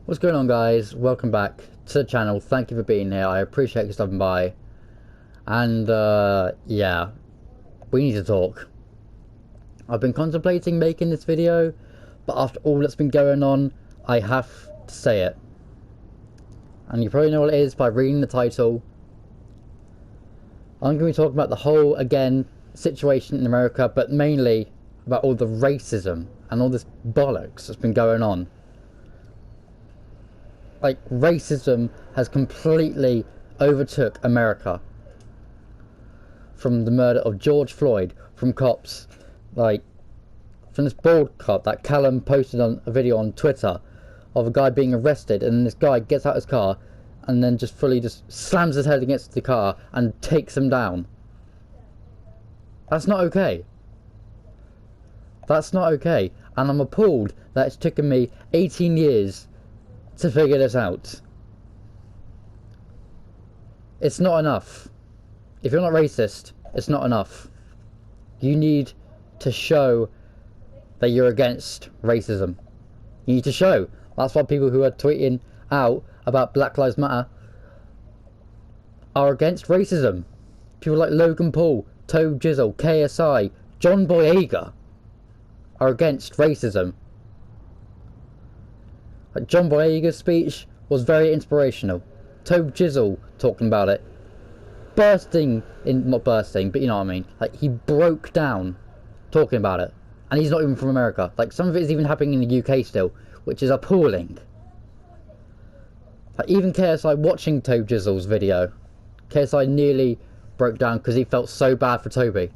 What's going on, guys? Welcome back to the channel. Thank you for being here. I appreciate you stopping by. And yeah, we need to talk. I've been contemplating making this video, but after all that's been going on, I have to say it. And you probably know what it is by reading the title. I'm going to be talking about the whole, again, situation in America, but mainly about all the racism and all this bollocks that's been going on. Like, racism has completely overtook America. From the murder of George Floyd, from cops, like, from this bald cop that Callum posted on a video on Twitter of a guy being arrested, and this guy gets out of his car and then just slams his head against the car and takes him down. That's not okay. That's not okay. And I'm appalled that it's taken me 18 years to figure this out. It's not enough. If you're not racist, it's not enough. You need to show that you're against racism. You need to show. That's why people who are tweeting out about Black Lives Matter are against racism. People like Logan Paul, Toe Jizzle, KSI, John Boyega are against racism. Like, John Boyega's speech was very inspirational. Toe Jizzle talking about it. Not bursting, but you know what I mean. Like, he broke down talking about it. And he's not even from America. Like, some of it is even happening in the UK still, which is appalling. Like, even KSI watching Toe Jizzle's video, KSI nearly broke down because he felt so bad for Toby.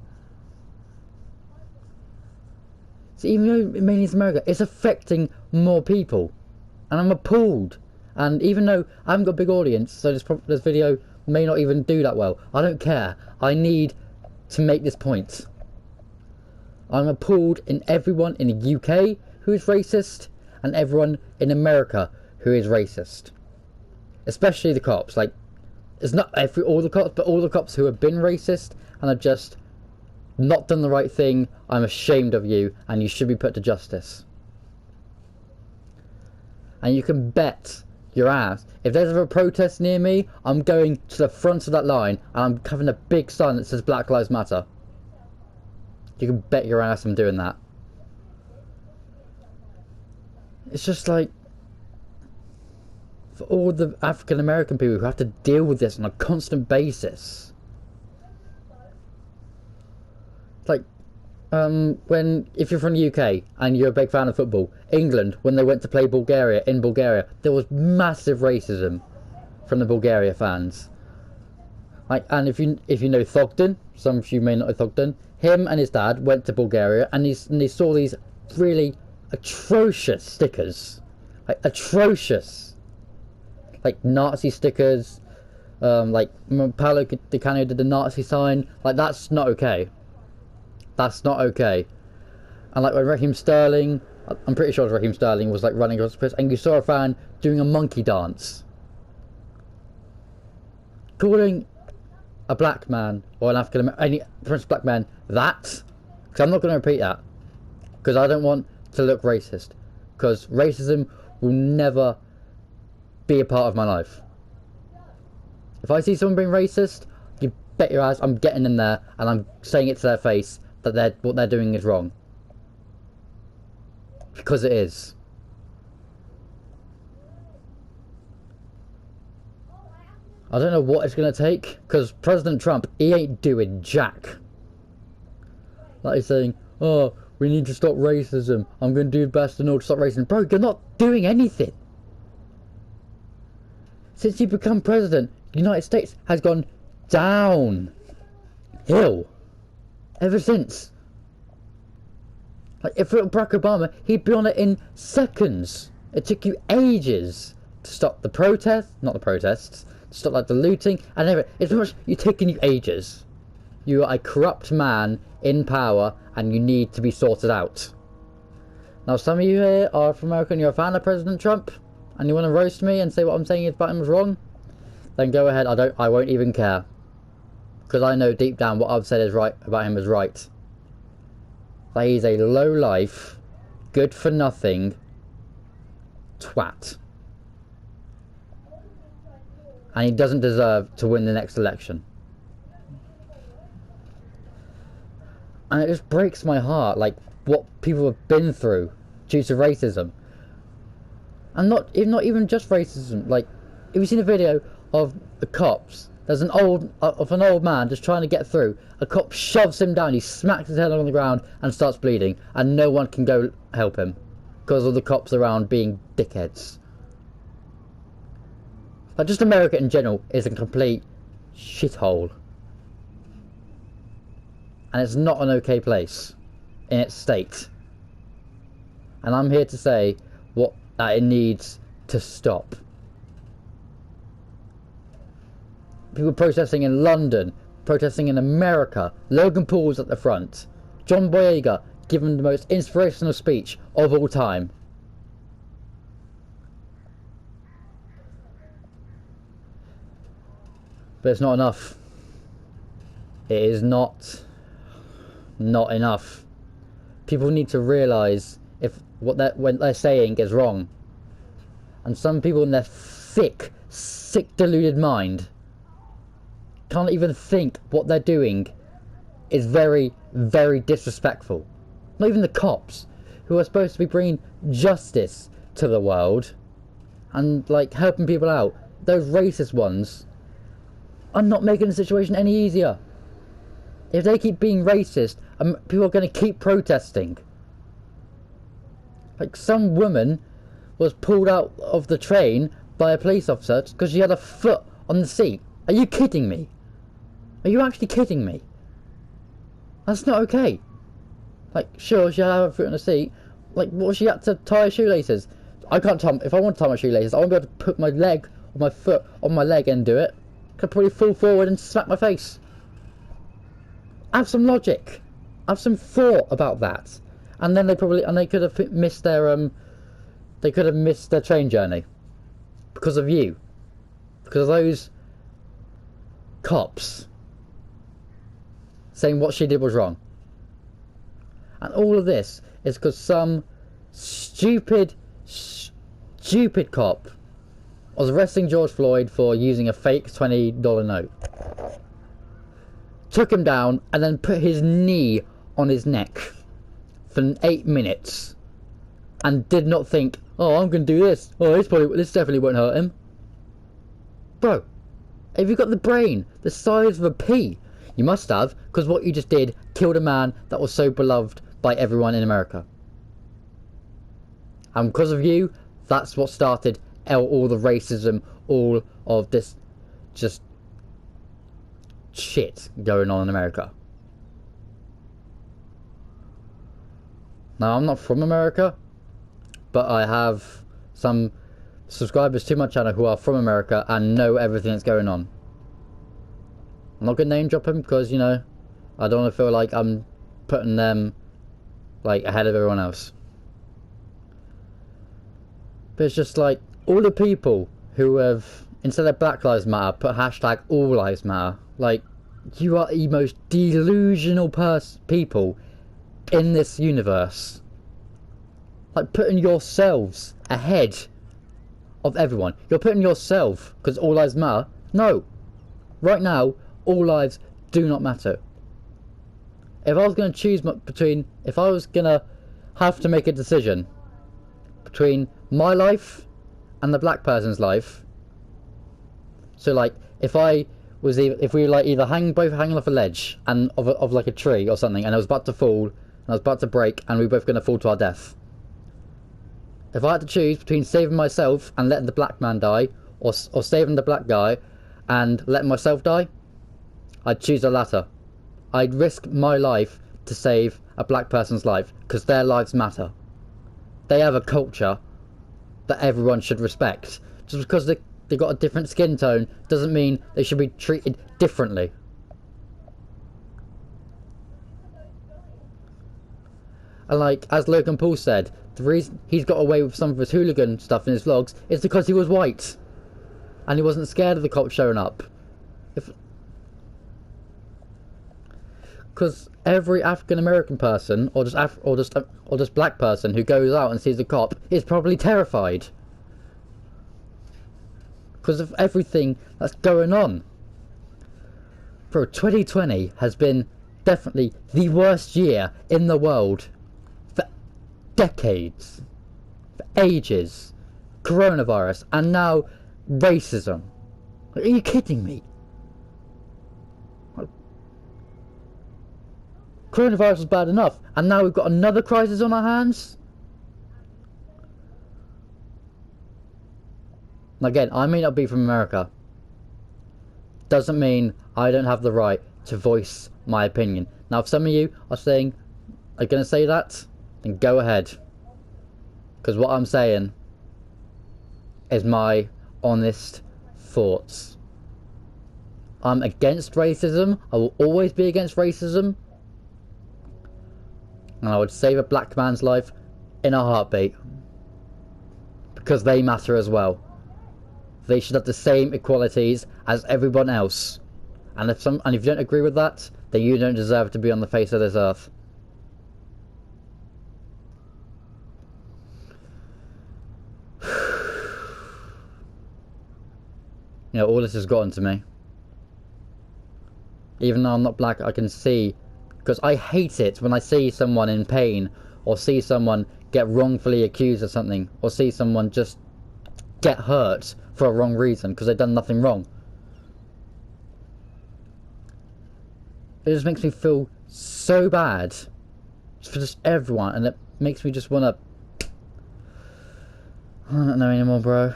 So even though mainly it's America, it's affecting more people. And I'm appalled. And even though I haven't got a big audience, so this video may not even do that well, I don't care. I need to make this point. I'm appalled in everyone in the UK who is racist, and everyone in America who is racist. Especially the cops. Like, it's not all the cops, but all the cops who have been racist and have just not done the right thing. I'm ashamed of you, and you should be put to justice. And you can bet your ass, if there's ever a protest near me, I'm going to the front of that line and I'm having a big sign that says Black Lives Matter. You can bet your ass I'm doing that. It's just like, for all the African American people who have to deal with this on a constant basis. Like, if you're from the UK and you're a big fan of football, England, when they went to play Bulgaria in Bulgaria, there was massive racism from the Bulgaria fans. Like, and if you know Thogden, some of you may not know Thogden, him and his dad went to Bulgaria and they saw these really atrocious stickers, like atrocious, like Nazi stickers, like Paolo Di Canio did the Nazi sign. Like, that's not okay. That's not okay. And like when Raheem Sterling, I'm pretty sure it was Raheem Sterling, was like running across the pitch and you saw a fan doing a monkey dance. Calling a black man or an African American, any French black man, that, because I'm not going to repeat that, because I don't want to look racist, because racism will never be a part of my life. If I see someone being racist, you bet your ass I'm getting in there and I'm saying it to their face that what they're doing is wrong. Because it is. I don't know what it's going to take, because President Trump, he ain't doing jack. Like, he's saying, oh, we need to stop racism. I'm going to do the best in order to stop racism. Bro, you're not doing anything. Since you become president, the United States has gone downhill. Ever since. Like, if it were Barack Obama, he'd be on it in seconds. It took you ages to stop the protests, not the protests, to stop like the looting and everything. It's pretty much, you're taking you ages. You are a corrupt man in power and you need to be sorted out. Now, some of you here are from America and you're a fan of President Trump and you want to roast me and say what I'm saying about him is wrong, then go ahead. I won't even care. Because I know deep down what I've said is right about him is right. That he's a low life, good for nothing twat. and he doesn't deserve to win the next election. And it just breaks my heart, like, what people have been through due to racism. And not even just racism. Like, if you've seen a video of the cops, there's an old man just trying to get through. A cop shoves him down, he smacks his head on the ground and starts bleeding, and no one can go help him because of the cops around being dickheads. Like, just America in general is a complete shithole. And it's not an okay place in its state. And I'm here to say that it needs to stop. People protesting in London, protesting in America. Logan Paul's at the front. John Boyega giving the most inspirational speech of all time. But it's not enough. It is not enough. People need to realise if what they're saying is wrong. And some people in their sick deluded mind can't even think what they're doing is very, very disrespectful. Not even the cops, who are supposed to be bringing justice to the world and, like, helping people out. Those racist ones are not making the situation any easier. If they keep being racist, people are going to keep protesting. Like, some woman was pulled out of the train by a police officer because she had a foot on the seat. Are you kidding me? Are you actually kidding me? That's not okay. Like, sure, she had her foot on the seat. Like, what, she had to tie her shoelaces? I can't tie. If I want to tie my shoelaces, I won't be able to put my leg or my foot on my leg and do it. I could probably fall forward and smack my face. Have some logic. Have some thought about that. And then they could have missed their train journey because of you, because of those cops saying what she did was wrong. And all of this is because some stupid cop was arresting George Floyd for using a fake $20 note. Took him down and then put his knee on his neck for 8 minutes and did not think, oh, I'm going to do this. Oh, this definitely won't hurt him. Bro, have you got the brain the size of a pea? You must have, because what you just did killed a man that was so beloved by everyone in America. And because of you, that's what started all the racism, all of this just shit going on in America. Now, I'm not from America, but I have some subscribers to my channel who are from America and know everything that's going on. I'm not going to name drop them because, you know, I don't want to feel like I'm putting them, like, ahead of everyone else. But it's just like, all the people who have, instead of Black Lives Matter, put hashtag All Lives Matter. Like, you are the most delusional people in this universe. Like, putting yourselves ahead of everyone. You're putting yourself, because all lives matter. No. Right now, all lives do not matter. If I was going to choose if I was going to have to make a decision between my life and the black person's life, so, like, if we were, like, either both hanging off a ledge and of like a tree or something, and I was about to fall, and I was about to break, and we were both going to fall to our death. If I had to choose between saving myself and letting the black man die, or saving the black guy and letting myself die, I'd choose the latter. I'd risk my life to save a black person's life, because their lives matter. They have a culture that everyone should respect. Just because they got a different skin tone doesn't mean they should be treated differently. And, like, as Logan Paul said, the reason he's got away with some of his hooligan stuff in his vlogs is because he was white. And he wasn't scared of the cops showing up. Because every African American person, or just black person who goes out and sees a cop is probably terrified. because of everything that's going on. Bro, 2020 has been definitely the worst year in the world for decades, for ages. Coronavirus, and now racism. Are you kidding me? Coronavirus was bad enough, and now we've got another crisis on our hands? Again, I may not be from America. Doesn't mean I don't have the right to voice my opinion. Now, if some of you are going to say that, then go ahead. Because what I'm saying is my honest thoughts. I'm against racism. I will always be against racism. And I would save a black man's life in a heartbeat. Because they matter as well. They should have the same equalities as everyone else. And if you don't agree with that, then you don't deserve to be on the face of this earth. You know, all this has gotten to me. Even though I'm not black, I can see, because I hate it when I see someone in pain, or see someone get wrongfully accused of something, or see someone just get hurt for a wrong reason, because they've done nothing wrong. It just makes me feel so bad for just everyone, and it makes me just want to... I don't know anymore, bro.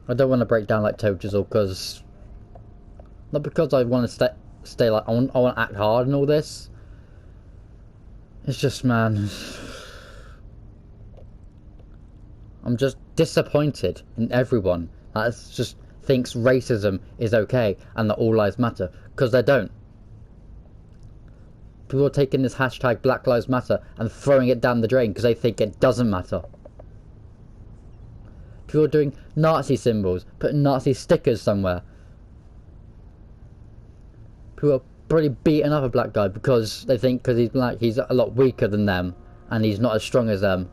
I don't want to break down like Toe Jizzle, because... Not because I want to stay like... I want to act hard and all this. It's just, man... I'm just disappointed in everyone that just thinks racism is okay and that all lives matter, because they don't. People are taking this hashtag Black Lives Matter and throwing it down the drain because they think it doesn't matter. People are doing Nazi symbols, putting Nazi stickers somewhere. People are probably beating up a black guy because they think because he's black he's a lot weaker than them and he's not as strong as them.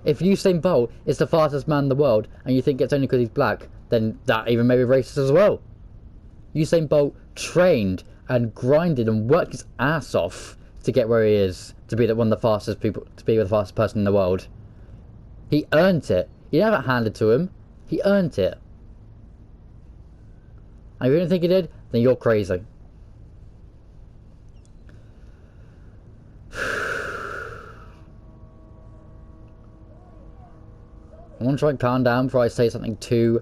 If Usain Bolt is the fastest man in the world and you think it's only because he's black, then that even may be racist as well. Usain Bolt trained and grinded and worked his ass off to get where he is, to be one of the fastest people, to be the fastest person in the world. He earned it. You didn't have it handed to him. He earned it. And if you don't think he did, then you're crazy. I want to try and calm down before I say something too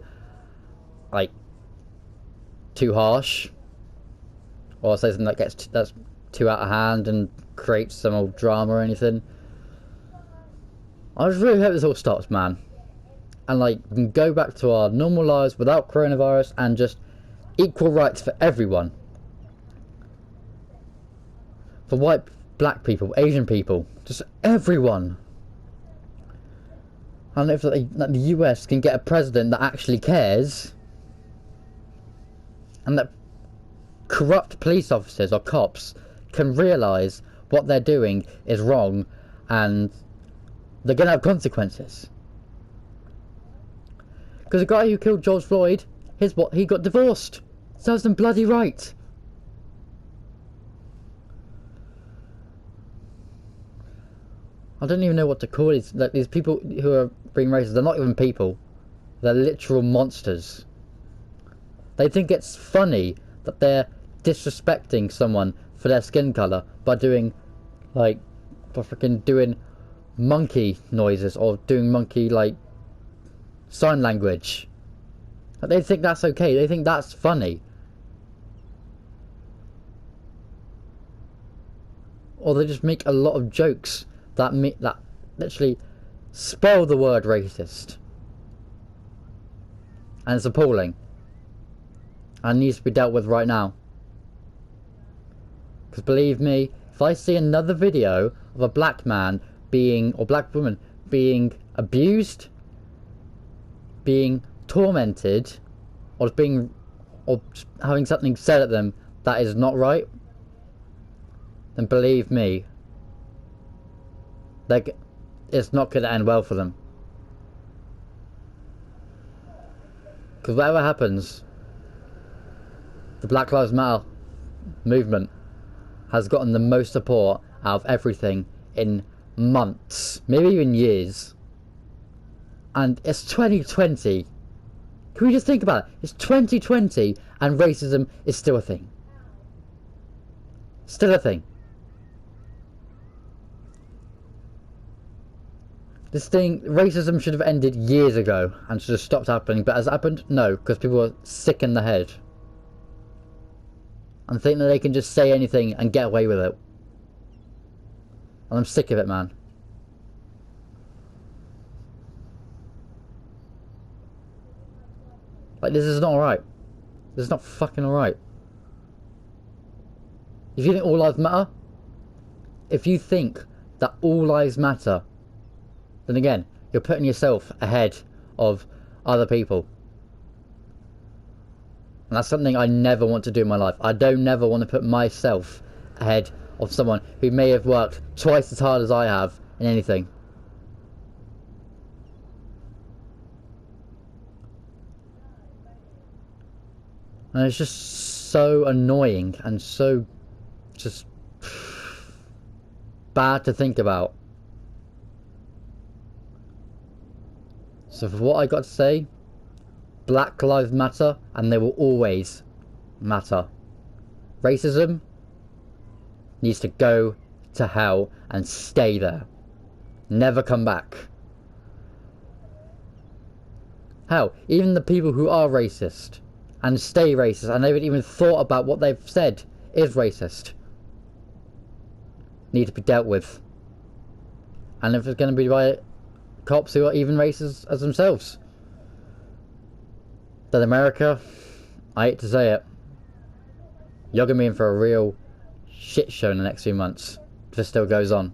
harsh, or say something that's too out of hand and creates some old drama or anything. I just really hope this all stops, man, and we can go back to our normal lives without coronavirus and just equal rights for everyone, for white, black people, Asian people, just everyone. And if the US can get a president that actually cares, and that corrupt police officers or cops can realise what they're doing is wrong and they're going to have consequences. Because the guy who killed George Floyd, he got divorced. Serves them bloody right. I don't even know what to call these people who are being racist. They're not even people. They're literal monsters. They think it's funny that they're disrespecting someone for their skin colour by doing, doing monkey noises or doing monkey, sign language. They think that's okay. They think that's funny. Or they just make a lot of jokes that literally spell the word racist, and it's appalling and needs to be dealt with right now. Because believe me, if I see another video of a black man or black woman being abused, being tormented, or having something said at them that is not right, then believe me, it's not going to end well for them. Because whatever happens, the Black Lives Matter movement has gotten the most support out of everything in months, maybe even years. And it's 2020. Can we just think about it? It's 2020 and racism is still a thing. Still a thing. This thing, racism should have ended years ago and should have stopped happening, but has it happened? No, because people are sick in the head and think that they can just say anything and get away with it. And I'm sick of it, man. Like, this is not alright. This is not fucking alright. If you think all lives matter, if you think that all lives matter, then again, you're putting yourself ahead of other people. And that's something I never want to do in my life. I don't never want to put myself ahead of someone who may have worked twice as hard as I have in anything. And it's just so annoying and so just bad to think about. So for what I got to say, Black Lives Matter, and they will always matter. Racism needs to go to hell and stay there. Never come back. Hell, even the people who are racist and stay racist and they haven't even thought about what they've said is racist need to be dealt with. And if it's going to be by cops who are even racist as themselves, then America, I hate to say it, you're going to be in for a real shit show in the next few months if this still goes on.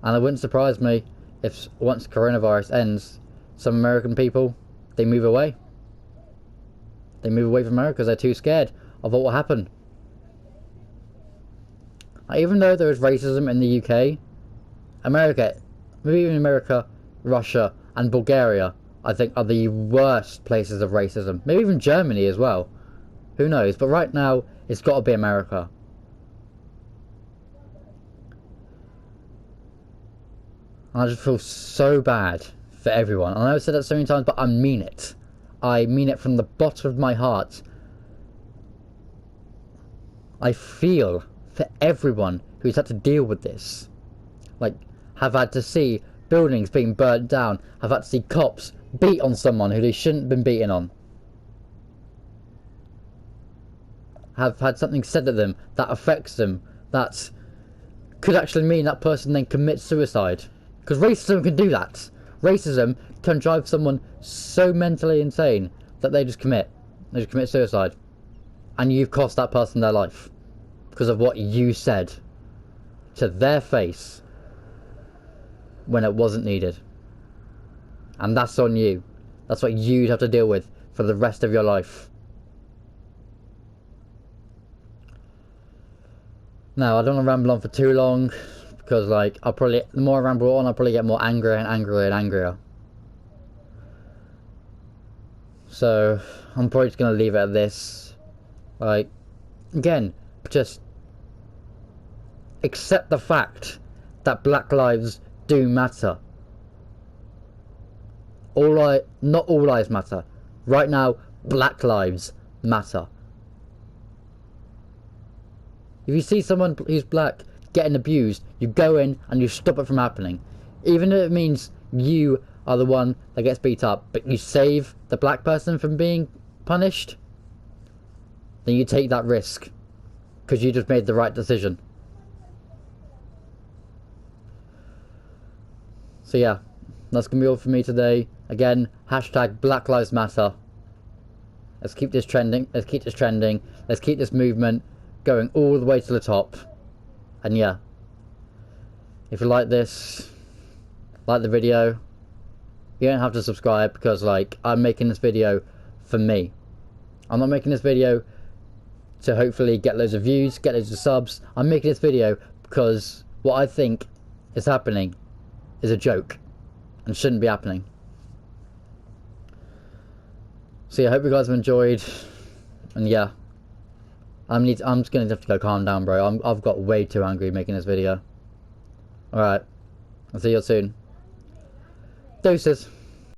And it wouldn't surprise me if once coronavirus ends, some American people, they move away. They move away from America because they're too scared of what will happen. Even though there is racism in the UK, America, maybe even America, Russia and Bulgaria, I think are the worst places of racism. Maybe even Germany as well. Who knows? But right now, it's got to be America. I just feel so bad for everyone. I know I've said that so many times, but I mean it. I mean it from the bottom of my heart. I feel for everyone who's had to deal with this. Like, have had to see buildings being burnt down, have had to see cops beat on someone who they shouldn't have been beaten on. Have had something said to them that affects them, that could actually mean that person then commits suicide. Because racism can do that. Racism can drive someone so mentally insane that they just commit suicide. And you've cost that person their life because of what you said to their face when it wasn't needed. And that's on you. That's what you'd have to deal with for the rest of your life. Now, I don't want to ramble on for too long, because like the more I ramble on, I'll probably get more angrier and angrier and angrier. So I'm probably just gonna leave it at this. Like, again, just accept the fact that black lives do matter. Not all lives matter. Right now, black lives matter. If you see someone who's black getting abused, you go in and you stop it from happening. Even if it means you are the one that gets beat up, but you save the black person from being punished, then you take that risk. Because you just made the right decision. So yeah, that's going to be all for me today. Again, hashtag Black Lives Matter. Let's keep this trending. Let's keep this trending. Let's keep this movement going all the way to the top. And yeah, if you like this, like the video, you don't have to subscribe, because like, I'm making this video for me. I'm not making this video to hopefully get loads of views, get loads of subs. I'm making this video because what I think is happening is a joke and shouldn't be happening. So yeah, I hope you guys have enjoyed. And yeah, I'm just gonna have to go calm down, bro. I've got way too angry making this video. Alright, I'll see you soon. Deuces.